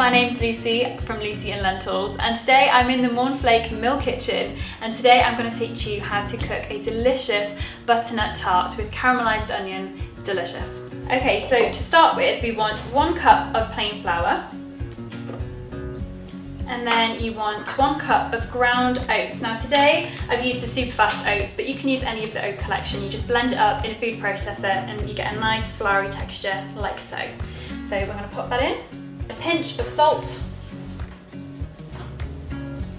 my name's Lucy from Lucy and Lentils, and today I'm in the Mornflake Mill Kitchen, and today I'm going to teach you how to cook a delicious butternut tart with caramelised onion. It's delicious. Okay, so to start with, we want 1 cup of plain flour, and then you want 1 cup of ground oats. Now today I've used the Superfast oats, but you can use any of the oat collection. You just blend it up in a food processor and you get a nice floury texture like so. So we're going to pop that in. A pinch of salt,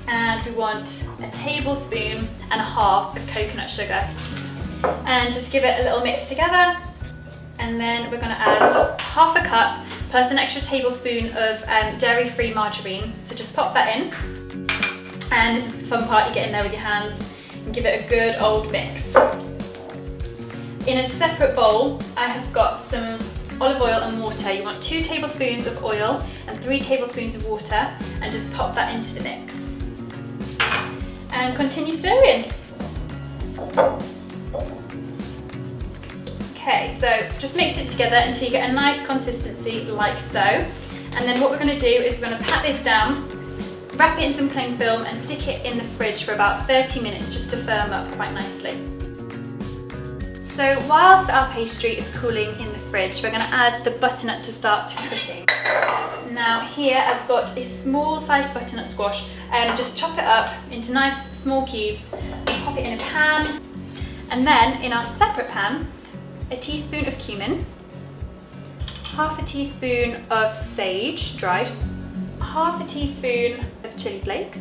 and we want a tablespoon and a half of coconut sugar, and just give it a little mix together. And then we're going to add half a cup plus an extra tablespoon of dairy-free margarine, so just pop that in, and this is the fun part, you get in there with your hands and give it a good old mix. In a separate bowl I have got some olive oil and water. You want 2 tablespoons of oil and 3 tablespoons of water, and just pop that into the mix. And continue stirring. Okay, so just mix it together until you get a nice consistency like so. And then what we're going to do is we're going to pat this down, wrap it in some cling film and stick it in the fridge for about 30 minutes just to firm up quite nicely. So whilst our pastry is cooling in the fridge, we're going to add the butternut to start cooking. Now here I've got a small sized butternut squash, and just chop it up into nice small cubes, pop it in a pan, and then in our separate pan, a teaspoon of cumin, half a teaspoon of sage dried, half a teaspoon of chili flakes,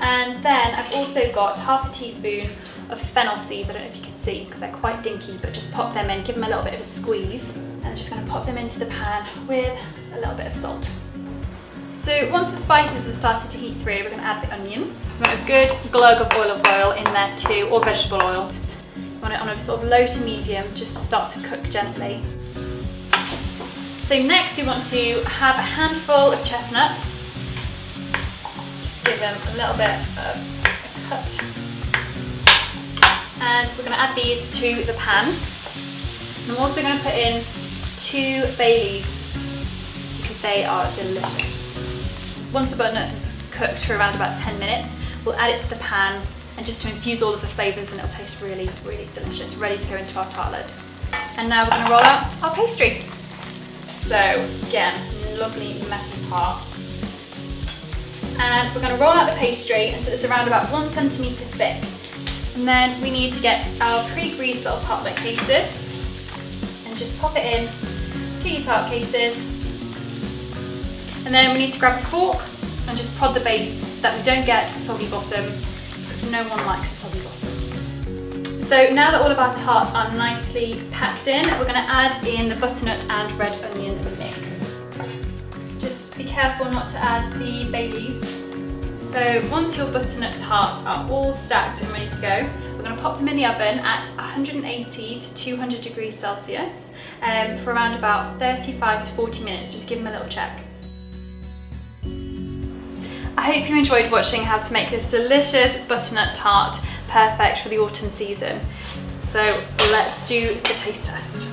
and then I've also got half a teaspoon of fennel seeds. I don't know if you can see because they're quite dinky, but just pop them in, give them a little bit of a squeeze, and I'm just going to pop them into the pan with a little bit of salt. So once the spices have started to heat through, we're going to add the onion. We want a good glug of olive oil in there too, or vegetable oil. You want it on a sort of low to medium just to start to cook gently. So next we want to have a handful of chestnuts. Just give them a little bit of a cut. And we're going to add these to the pan. And I'm also going to put in 2 bay leaves because they are delicious. Once the butternut is cooked for around about 10 minutes, we'll add it to the pan, and just to infuse all of the flavours, and it'll taste really, really delicious, ready to go into our tartlets. And now we're going to roll out our pastry. So again, lovely messy part. And we're going to roll out the pastry until it's around about 1 centimetre thick. And then we need to get our pre-greased little tartlet cases and just pop it in to your tart cases. And then we need to grab a fork and just prod the base so that we don't get a soggy bottom, because no one likes a soggy bottom. So now that all of our tarts are nicely packed in, we're going to add in the butternut and red onion mix. Just be careful not to add the bay leaves. So once your butternut tarts are all stacked and ready to go, we're going to pop them in the oven at 180 to 200 degrees Celsius for around about 35 to 40 minutes. Just give them a little check. I hope you enjoyed watching how to make this delicious butternut tart, perfect for the autumn season. So let's do the taste test.